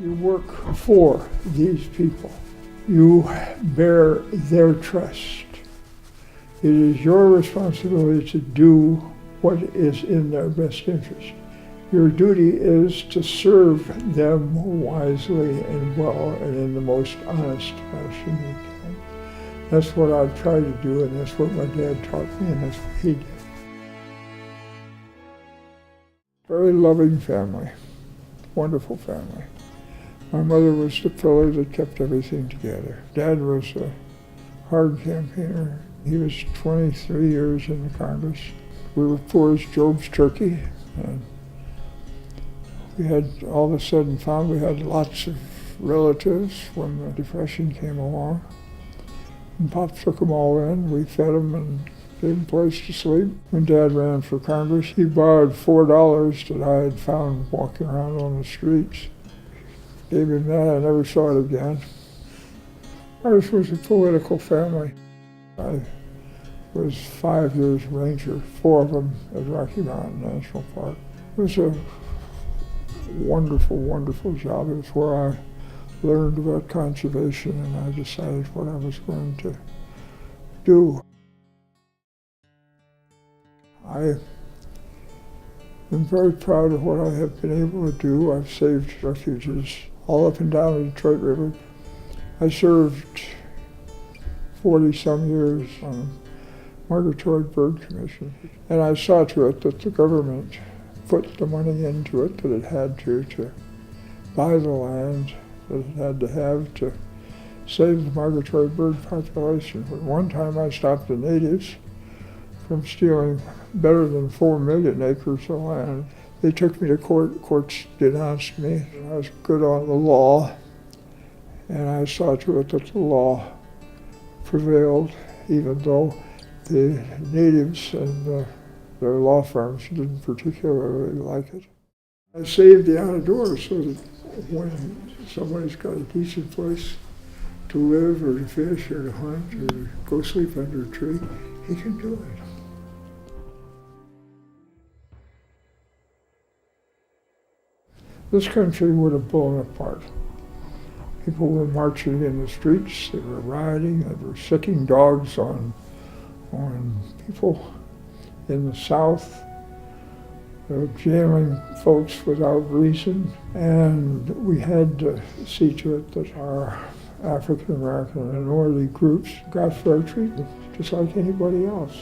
You work for these people. You bear their trust. It is your responsibility to do what is in their best interest. Your duty is to serve them wisely and well and in the most honest fashion you can. That's what I've tried to do, and that's what my dad taught me, and that's what he did. Very loving family, wonderful family. My mother was the pillar that kept everything together. Dad was a hard campaigner. He was 23 years in the Congress. We were poor as Job's turkey. And we had all of a sudden found we had lots of relatives when the Depression came along. And Pop took them all in. We fed them and gave them a place to sleep. When Dad ran for Congress, he borrowed $4 that I had found walking around on the streets. Gave him that. I never saw it again. Ours was a political family. I was 5 years ranger, 4 of them at Rocky Mountain National Park. It was a wonderful, wonderful job. It was where I learned about conservation, and I decided what I was going to do. I am very proud of what I have been able to do. I've saved refuges all up and down the Detroit River. I served 40-some years on the Migratory Bird Commission, and I saw to it that the government put the money into it that it had to buy the land that it had to have to save the migratory bird population. But one time I stopped the natives from stealing better than 4 million acres of land. They took me to court, courts denounced me. I was good on the law, and I saw to it that the law prevailed, even though the natives and their law firms didn't particularly like it. I saved the outdoors so that when somebody's got a decent place to live or to fish or to hunt or to go sleep under a tree, he can do it. This country would have blown apart. People were marching in the streets, they were rioting, they were sicking dogs on people in the South. They were jailing folks without reason, and we had to see to it that our African American minority groups got fair treatment, just like anybody else.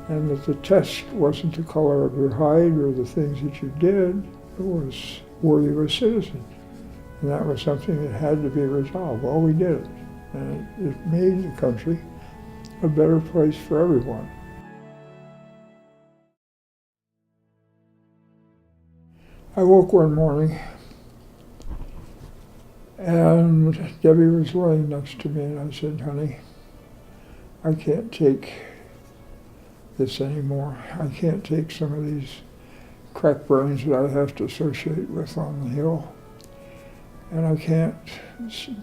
And that the test wasn't the color of your hide or the things that you did, it was were you a citizen? And that was something that had to be resolved. Well, we did it, and it made the country a better place for everyone. I woke one morning, and Debbie was laying next to me, and I said, honey, I can't take this anymore. I can't take some of these crack brains that I have to associate with on the Hill. And I can't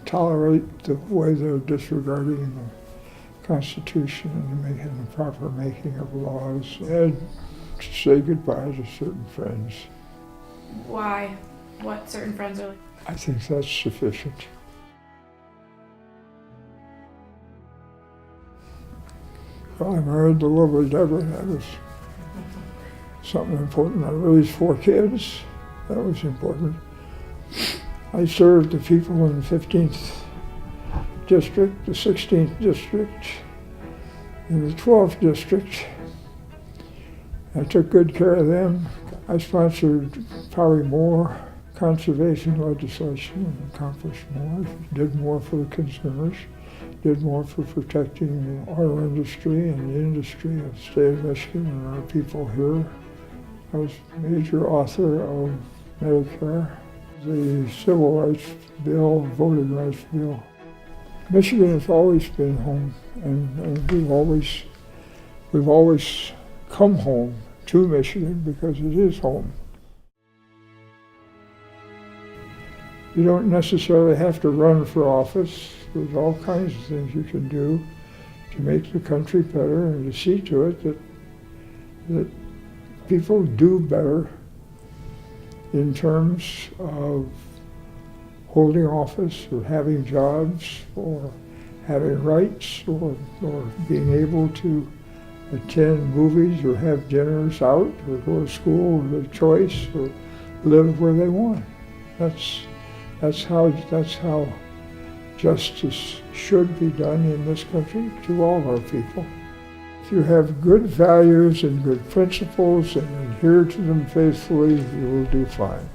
tolerate the way they're disregarding the Constitution and the proper making of laws. I had to say goodbye to certain friends. Why? What certain friends are like? I think that's sufficient. Well, I married the lovely Deborah. That was something important. I raised 4 kids. That was important. I served the people in the 15th district, the 16th district, and the 12th district. I took good care of them. I sponsored probably more conservation legislation and accomplished more, did more for the consumers, did more for protecting the auto industry and the industry of the state of Michigan and our people here. I was a major author of Medicare, the Civil Rights Bill, Voting Rights Bill. Michigan has always been home, and we've always come home to Michigan because it is home. You don't necessarily have to run for office. There's all kinds of things you can do to make the country better and to see to it that people do better in terms of holding office or having jobs or having rights or being able to attend movies or have dinners out or go to school of their choice or live where they want. That's how justice should be done in this country to all our people. If you have good values and good principles and adhere to them faithfully, you will do fine.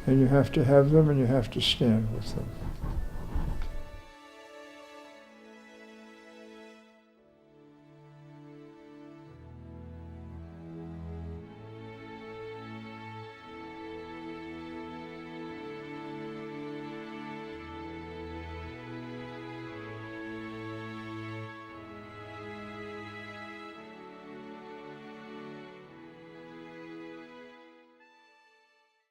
And you have to have them and you have to stand with them.